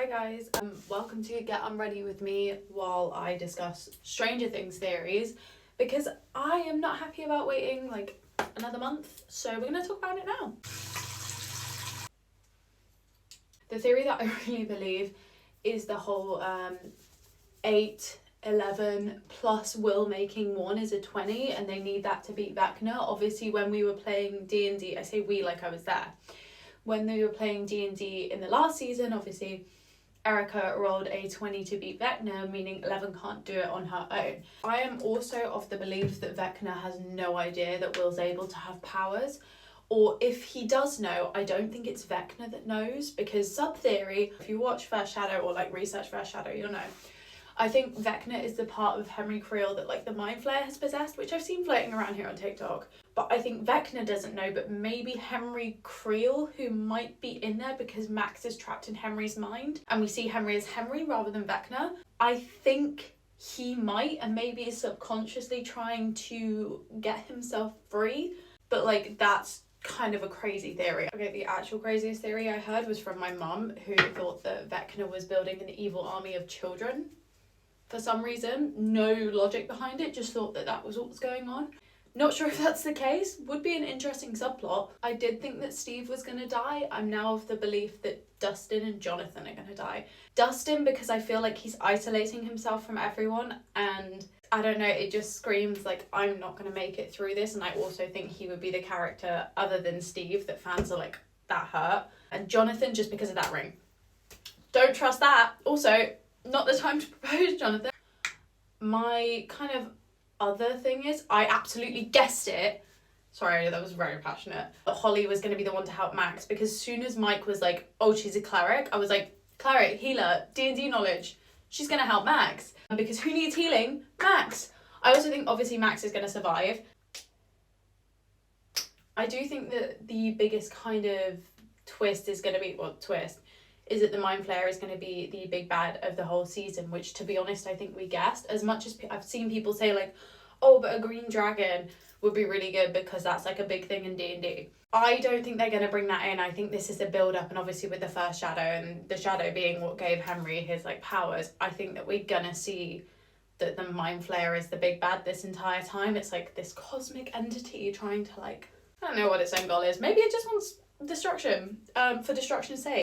guys, welcome to Get Unready with me while I discuss Stranger Things theories, because I am not happy about waiting like another month, so we're going to talk about it now. The theory that I really believe is the whole 8, 11 plus Will making 1 is a 20, and they need that to beat Vecna. Obviously when we were playing D&D, I say we like I was there, when they were playing D&D in the last season, obviously Erica rolled a 20 to beat Vecna, meaning 11 can't do it on her own. I am also of the belief that Vecna has no idea that Will's able to have powers, or if he does know, I don't think it's Vecna that knows, because sub-theory, if you watch First Shadow or like research First Shadow, you'll know. I think Vecna is the part of Henry Creel that like the Mind Flayer has possessed, which I've seen floating around here on TikTok. But I think Vecna doesn't know, but maybe Henry Creel, who might be in there because Max is trapped in Henry's mind and we see Henry as Henry rather than Vecna. I think he might, and maybe is subconsciously trying to get himself free, but like that's kind of a crazy theory. Okay, the actual craziest theory I heard was from my mum, who thought that Vecna was building an evil army of children. For some reason, no logic behind it, just thought that that was what was going on. Not sure if that's the case, would be an interesting subplot. I did think that Steve was going to die. I'm now of the belief that Dustin and Jonathan are going to die. Dustin, because I feel like he's isolating himself from everyone, and I don't know, it just screams like I'm not going to make it through this, and I also think he would be the character other than Steve that fans are like, that hurt. And Jonathan, just because of that ring. Don't trust that. Also, not the time to propose, Jonathan. My kind of other thing is, I absolutely guessed it. Sorry, that was very passionate. But Holly was going to be the one to help Max, because as soon as Mike was like, oh, she's a cleric, I was like, cleric, healer, D&D knowledge. She's going to help Max. Because who needs healing? Max. I also think obviously Max is going to survive. I do think that the biggest kind of twist is going to be, well, twist, is that the Mind Flayer is going to be the big bad of the whole season, which, to be honest, I think we guessed. As much as I've seen people say, like, oh, but a green dragon would be really good because that's, like, a big thing in D&D. I don't think they're going to bring that in. I think this is a build-up, and obviously with the first Shadow, and the Shadow being what gave Henry his, like, powers, I think that we're going to see that the Mind Flayer is the big bad this entire time. It's, like, this cosmic entity trying to, like, I don't know what its end goal is. Maybe it just wants destruction, for destruction's sake.